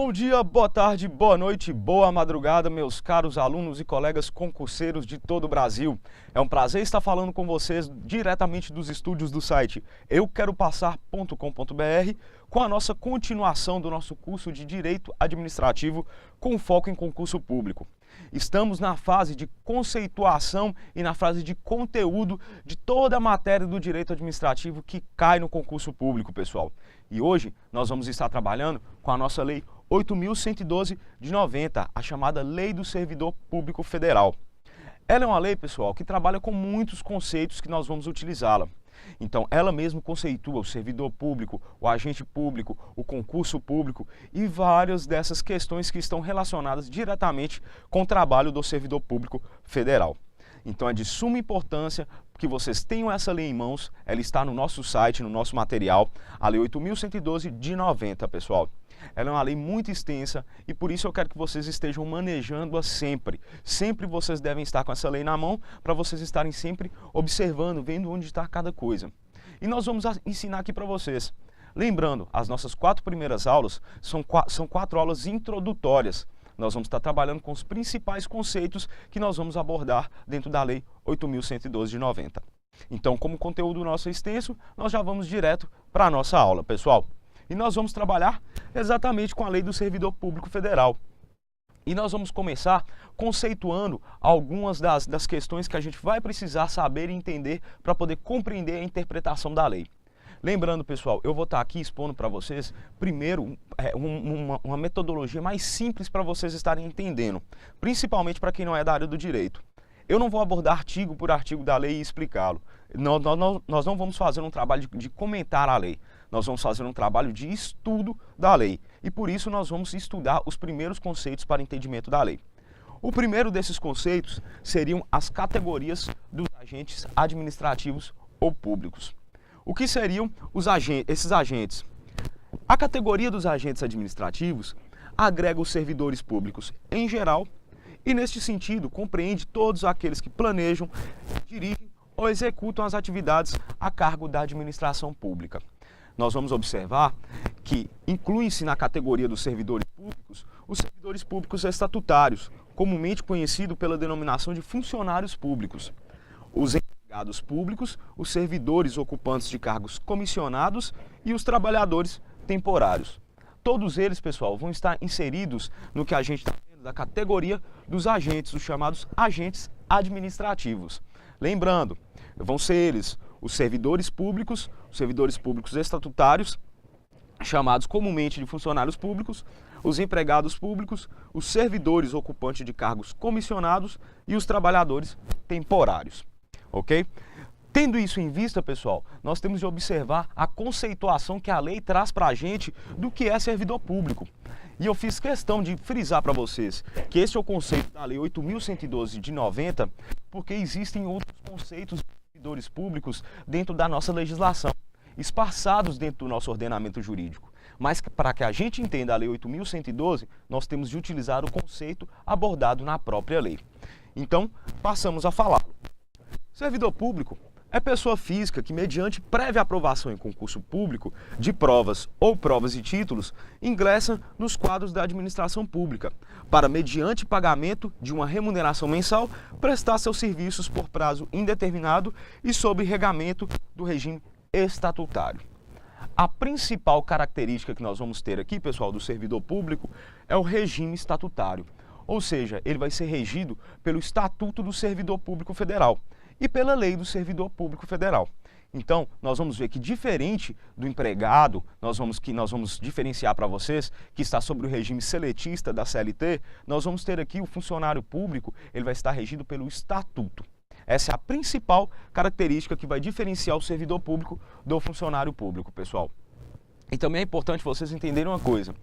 Bom dia, boa tarde, boa noite, boa madrugada, meus caros alunos e colegas concurseiros de todo o Brasil. É um prazer estar falando com vocês diretamente dos estúdios do site euqueropassar.com.br com a nossa continuação do nosso curso de Direito Administrativo com foco em concurso público. Estamos na fase de conceituação e na fase de conteúdo de toda a matéria do direito administrativo que cai no concurso público, pessoal. E hoje nós vamos estar trabalhando com a nossa Lei 8.112 de 90, a chamada Lei do Servidor Público Federal. Ela é uma lei, pessoal, que trabalha com muitos conceitos que nós vamos utilizá-la. Então, ela mesmo conceitua o servidor público, o agente público, o concurso público e várias dessas questões que estão relacionadas diretamente com o trabalho do servidor público federal. Então, é de suma importância que vocês tenham essa lei em mãos. Ela está no nosso site, no nosso material, a Lei 8.112 de 90, pessoal. Ela é uma lei muito extensa e por isso eu quero que vocês estejam manejando-a sempre. Sempre vocês devem estar com essa lei na mão para vocês estarem sempre observando, vendo onde está cada coisa. E nós vamos ensinar aqui para vocês. Lembrando, as nossas 4 primeiras aulas são 4 aulas introdutórias. Nós vamos estar trabalhando com os principais conceitos que nós vamos abordar dentro da Lei 8.112 de 90. Então, como o conteúdo nosso é extenso, nós já vamos direto para a nossa aula, pessoal. E nós vamos trabalhar exatamente com a Lei do Servidor Público Federal. E nós vamos começar conceituando algumas das questões que a gente vai precisar saber e entender para poder compreender a interpretação da lei. Lembrando, pessoal, eu vou estar aqui expondo para vocês, primeiro, uma metodologia mais simples para vocês estarem entendendo, principalmente para quem não é da área do direito. Eu não vou abordar artigo por artigo da lei e explicá-lo. Nós não vamos fazer um trabalho de comentar a lei. Nós vamos fazer um trabalho de estudo da lei. E por isso nós vamos estudar os primeiros conceitos para entendimento da lei. O primeiro desses conceitos seriam as categorias dos agentes administrativos ou públicos. O que seriam esses agentes? A categoria dos agentes administrativos agrega os servidores públicos em geral e, neste sentido, compreende todos aqueles que planejam, dirigem ou executam as atividades a cargo da administração pública. Nós vamos observar que incluem-se na categoria dos servidores públicos os servidores públicos estatutários, comumente conhecido pela denominação de funcionários públicos, os empregados públicos, os servidores ocupantes de cargos comissionados e os trabalhadores temporários. Todos eles, pessoal, vão estar inseridos no que a gente está vendo da categoria dos agentes, os chamados agentes administrativos. Lembrando, vão ser eles os servidores públicos estatutários, chamados comumente de funcionários públicos, os empregados públicos, os servidores ocupantes de cargos comissionados e os trabalhadores temporários. Ok? Tendo isso em vista, pessoal, nós temos de observar a conceituação que a lei traz para a gente do que é servidor público. E eu fiz questão de frisar para vocês que esse é o conceito da Lei 8.112 de 90, porque existem outros conceitos de servidores públicos dentro da nossa legislação, esparçados dentro do nosso ordenamento jurídico. Mas para que a gente entenda a Lei 8.112, nós temos de utilizar o conceito abordado na própria lei. Então, passamos a falar. Servidor público é pessoa física que, mediante prévia aprovação em concurso público de provas ou provas e títulos, ingressa nos quadros da administração pública para, mediante pagamento de uma remuneração mensal, prestar seus serviços por prazo indeterminado e sob regamento do regime estatutário. A principal característica que nós vamos ter aqui, pessoal, do servidor público é o regime estatutário, ou seja, ele vai ser regido pelo Estatuto do Servidor Público Federal e pela Lei do Servidor Público Federal. Então, nós vamos ver que, diferente do empregado, nós vamos diferenciar para vocês que está sobre o regime seletista da CLT, nós vamos ter aqui o funcionário público, ele vai estar regido pelo Estatuto. Essa é a principal característica que vai diferenciar o servidor público do funcionário público, pessoal. E também é importante vocês entenderem uma coisa.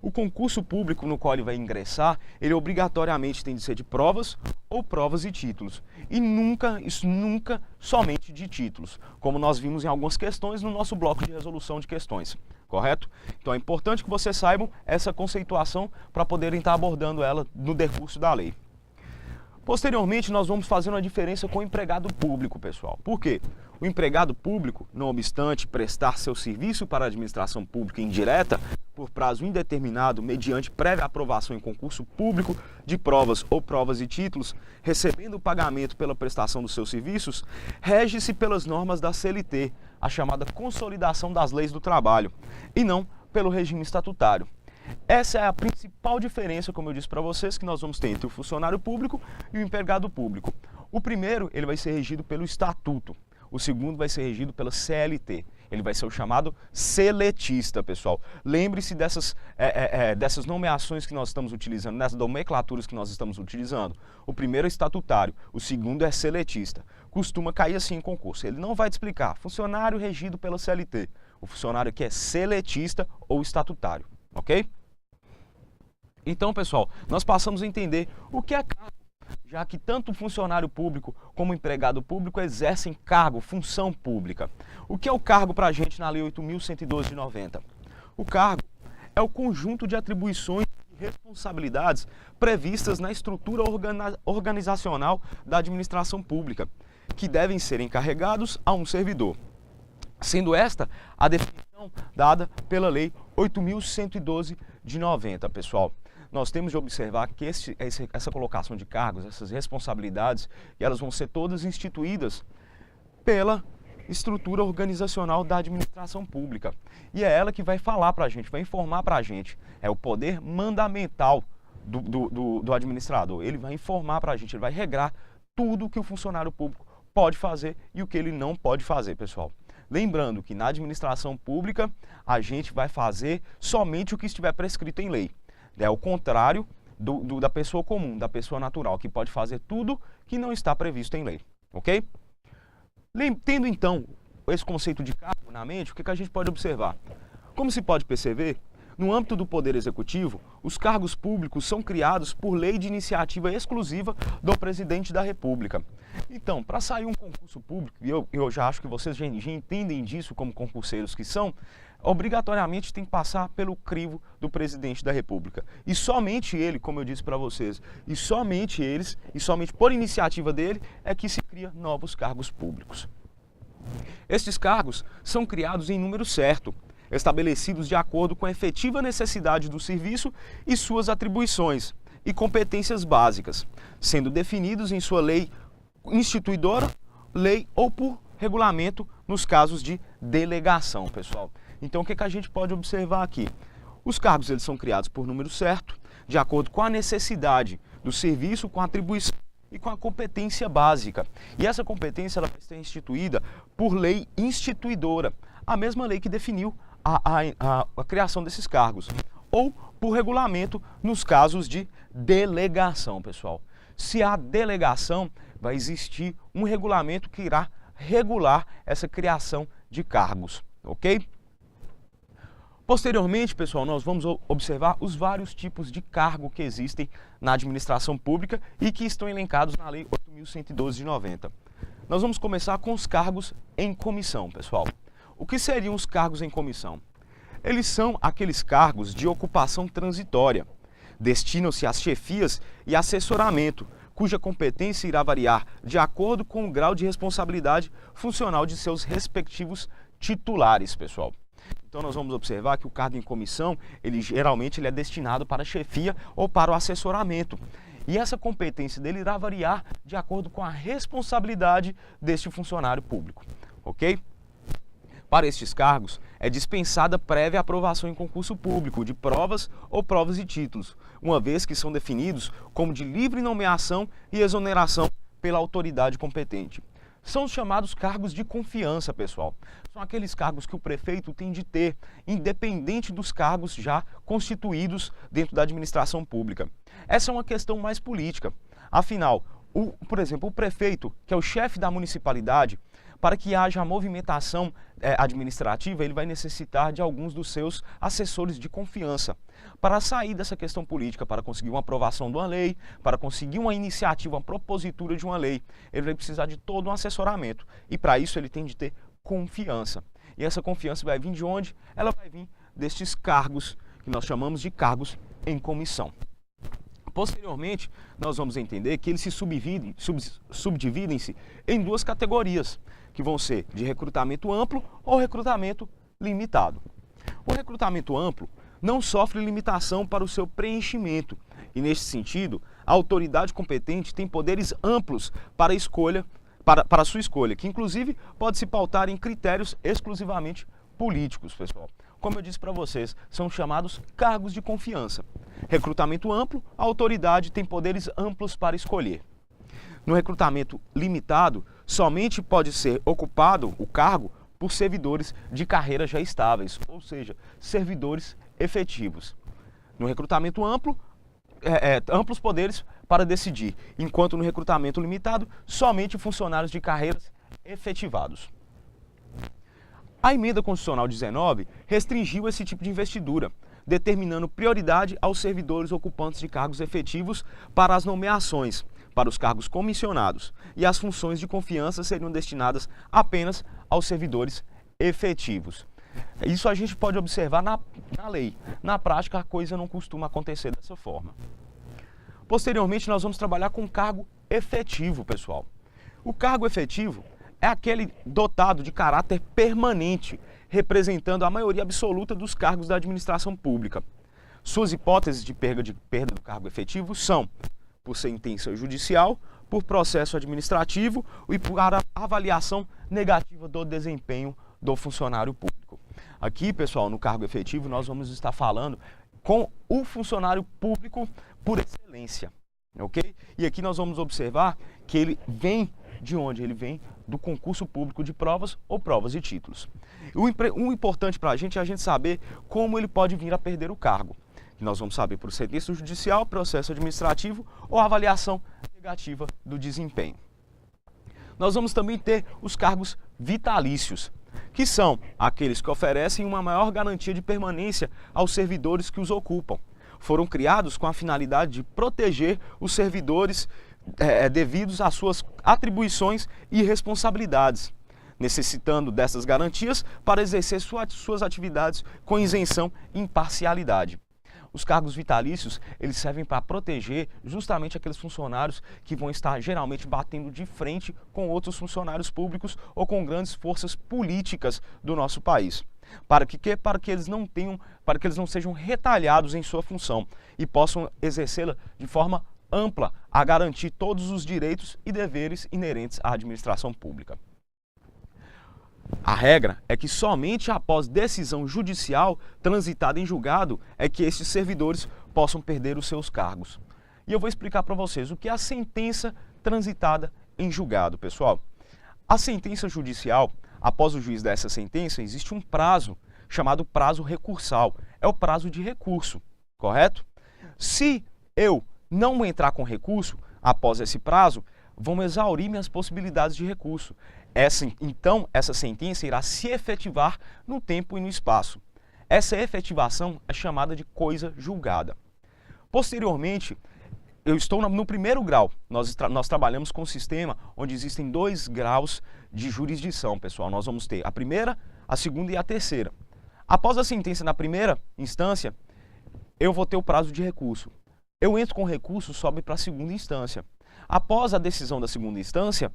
O concurso público no qual ele vai ingressar, ele obrigatoriamente tem de ser de provas ou provas e títulos. E nunca somente de títulos, como nós vimos em algumas questões no nosso bloco de resolução de questões, correto? Então é importante que vocês saibam essa conceituação para poderem estar abordando ela no decurso da lei. Posteriormente, nós vamos fazer uma diferença com o empregado público, pessoal. Por quê? O empregado público, não obstante prestar seu serviço para a administração pública indireta, por prazo indeterminado, mediante prévia aprovação em concurso público de provas ou provas e títulos, recebendo o pagamento pela prestação dos seus serviços, rege-se pelas normas da CLT, a chamada Consolidação das Leis do Trabalho, e não pelo regime estatutário. Essa é a principal diferença, como eu disse para vocês, que nós vamos ter entre o funcionário público e o empregado público. O primeiro, ele vai ser regido pelo Estatuto. O segundo vai ser regido pela CLT. Ele vai ser o chamado seletista, pessoal. Lembre-se dessas nomeações que nós estamos utilizando, dessas nomenclaturas que nós estamos utilizando. O primeiro é estatutário, o segundo é seletista. Costuma cair assim em concurso. Ele não vai te explicar, funcionário regido pela CLT. O funcionário que é seletista ou estatutário, ok? Então, pessoal, nós passamos a entender o que é cargo, já que tanto o funcionário público como o empregado público exercem cargo, função pública. O que é o cargo para a gente na Lei 8.112 de 90? O cargo é o conjunto de atribuições e responsabilidades previstas na estrutura organizacional da administração pública, que devem ser encarregados a um servidor. Sendo esta a definição dada pela Lei 8.112 de 90, pessoal. Nós temos de observar que essa colocação de cargos, essas responsabilidades, elas vão ser todas instituídas pela estrutura organizacional da administração pública. E é ela que vai falar para a gente, vai informar para a gente. É o poder mandamental do administrador. Ele vai informar para a gente, ele vai regrar tudo o que o funcionário público pode fazer e o que ele não pode fazer, pessoal. Lembrando que na administração pública a gente vai fazer somente o que estiver prescrito em lei. É o contrário da pessoa comum, da pessoa natural, que pode fazer tudo que não está previsto em lei, ok? Tendo então esse conceito de cargo na mente, o que a gente pode observar? Como se pode perceber, no âmbito do Poder Executivo, os cargos públicos são criados por lei de iniciativa exclusiva do Presidente da República. Então, para sair um concurso público, e eu já acho que vocês já entendem disso como concurseiros que são, obrigatoriamente tem que passar pelo crivo do Presidente da República. E somente ele, como eu disse para vocês, e somente eles, e somente por iniciativa dele, é que se cria novos cargos públicos. Estes cargos são criados em número certo, estabelecidos de acordo com a efetiva necessidade do serviço e suas atribuições e competências básicas, sendo definidos em sua lei instituidora, lei ou por regulamento nos casos de delegação, pessoal. Então, o que a gente pode observar aqui? Os cargos eles são criados por número certo, de acordo com a necessidade do serviço, com a atribuição e com a competência básica. E essa competência ela vai ser instituída por lei instituidora, a mesma lei que definiu a criação desses cargos, ou por regulamento nos casos de delegação, pessoal. Se há delegação, vai existir um regulamento que irá regular essa criação de cargos, ok? Posteriormente, pessoal, nós vamos observar os vários tipos de cargo que existem na administração pública e que estão elencados na Lei 8.112 de 90. Nós vamos começar com os cargos em comissão, pessoal. O que seriam os cargos em comissão? Eles são aqueles cargos de ocupação transitória. Destinam-se às chefias e assessoramento, cuja competência irá variar de acordo com o grau de responsabilidade funcional de seus respectivos titulares, pessoal. Então nós vamos observar que o cargo em comissão, geralmente é destinado para a chefia ou para o assessoramento. E essa competência dele irá variar de acordo com a responsabilidade deste funcionário público, ok? Para estes cargos, é dispensada prévia aprovação em concurso público de provas ou provas e títulos, uma vez que são definidos como de livre nomeação e exoneração pela autoridade competente. São os chamados cargos de confiança, pessoal. São aqueles cargos que o prefeito tem de ter, independente dos cargos já constituídos dentro da administração pública. Essa é uma questão mais política. Afinal, por exemplo, o prefeito, que é o chefe da municipalidade, para que haja a movimentação administrativa, ele vai necessitar de alguns dos seus assessores de confiança para sair dessa questão política, para conseguir uma aprovação de uma lei, para conseguir uma iniciativa, uma propositura de uma lei. Ele vai precisar de todo um assessoramento e para isso ele tem de ter confiança. E essa confiança vai vir de onde? Ela vai vir destes cargos que nós chamamos de cargos em comissão. Posteriormente, nós vamos entender que eles se subdividem-se em duas categorias, que vão ser de recrutamento amplo ou recrutamento limitado. O recrutamento amplo não sofre limitação para o seu preenchimento e, neste sentido, a autoridade competente tem poderes amplos para a sua escolha, que inclusive pode se pautar em critérios exclusivamente políticos, pessoal. Como eu disse para vocês, são chamados cargos de confiança. Recrutamento amplo, a autoridade tem poderes amplos para escolher. No recrutamento limitado, somente pode ser ocupado o cargo por servidores de carreira já estáveis, ou seja, servidores efetivos. No recrutamento amplo, amplos poderes para decidir, enquanto no recrutamento limitado, somente funcionários de carreiras efetivados. A Emenda Constitucional 19 restringiu esse tipo de investidura, determinando prioridade aos servidores ocupantes de cargos efetivos para as nomeações, para os cargos comissionados, e as funções de confiança seriam destinadas apenas aos servidores efetivos. Isso a gente pode observar na lei. Na prática, a coisa não costuma acontecer dessa forma. Posteriormente, nós vamos trabalhar com cargo efetivo, pessoal. O cargo efetivo é aquele dotado de caráter permanente, representando a maioria absoluta dos cargos da administração pública. Suas hipóteses de perda do cargo efetivo são por sentença judicial, por processo administrativo e por avaliação negativa do desempenho do funcionário público. Aqui, pessoal, no cargo efetivo, nós vamos estar falando com o funcionário público por excelência, ok? E aqui nós vamos observar que ele vem de onde? Ele vem do concurso público de provas ou provas e títulos. O importante para a gente é a gente saber como ele pode vir a perder o cargo. Que nós vamos saber por sentença judicial, processo administrativo ou avaliação negativa do desempenho. Nós vamos também ter os cargos vitalícios, que são aqueles que oferecem uma maior garantia de permanência aos servidores que os ocupam. Foram criados com a finalidade de proteger os servidores devidos às suas atribuições e responsabilidades, necessitando dessas garantias para exercer suas atividades com isenção e imparcialidade. Os cargos vitalícios, eles servem para proteger justamente aqueles funcionários que vão estar geralmente batendo de frente com outros funcionários públicos ou com grandes forças políticas do nosso país. Para que eles não sejam retalhados em sua função e possam exercê-la de forma ampla a garantir todos os direitos e deveres inerentes à administração pública. A regra é que somente após decisão judicial transitada em julgado é que esses servidores possam perder os seus cargos. E eu vou explicar para vocês o que é a sentença transitada em julgado, pessoal. A sentença judicial, após o juiz dessa sentença, existe um prazo chamado prazo recursal. É o prazo de recurso, correto? Se eu não entrar com recurso, após esse prazo, vão exaurir minhas possibilidades de recurso. Então, essa sentença irá se efetivar no tempo e no espaço. Essa efetivação é chamada de coisa julgada. Posteriormente, eu estou no primeiro grau. Nós trabalhamos com um sistema onde existem 2 graus de jurisdição, pessoal. Nós vamos ter a primeira, a segunda e a terceira. Após a sentença na primeira instância, eu vou ter o prazo de recurso. Eu entro com recurso, sobe para a segunda instância. Após a decisão da segunda instância,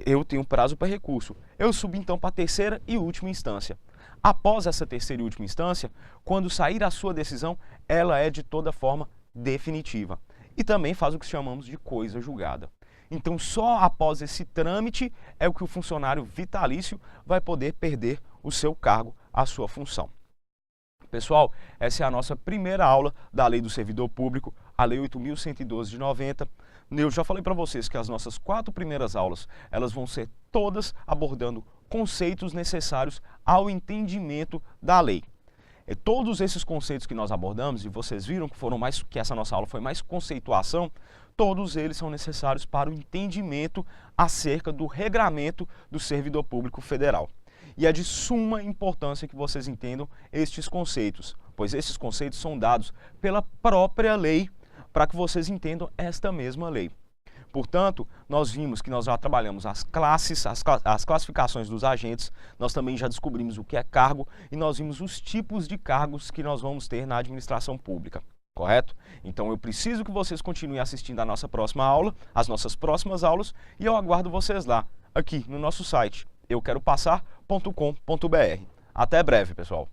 eu tenho prazo para recurso. Eu subo então para a terceira e última instância. Após essa terceira e última instância, quando sair a sua decisão, ela é de toda forma definitiva. E também faz o que chamamos de coisa julgada. Então, só após esse trâmite é o que o funcionário vitalício vai poder perder o seu cargo, a sua função. Pessoal, essa é a nossa primeira aula da Lei do Servidor Público, a Lei 8.112 de 90. Eu já falei para vocês que as nossas 4 primeiras aulas, elas vão ser todas abordando conceitos necessários ao entendimento da lei. E todos esses conceitos que nós abordamos, e vocês viram que essa nossa aula foi mais conceituação, todos eles são necessários para o entendimento acerca do regramento do servidor público federal. E é de suma importância que vocês entendam estes conceitos, pois esses conceitos são dados pela própria lei para que vocês entendam esta mesma lei. Portanto, nós vimos que nós já trabalhamos as classificações dos agentes, nós também já descobrimos o que é cargo e nós vimos os tipos de cargos que nós vamos ter na administração pública, correto? Então eu preciso que vocês continuem assistindo a nossa próxima aula, as nossas próximas aulas, e eu aguardo vocês lá, aqui no nosso site, euqueropassar.com.br. Até breve, pessoal!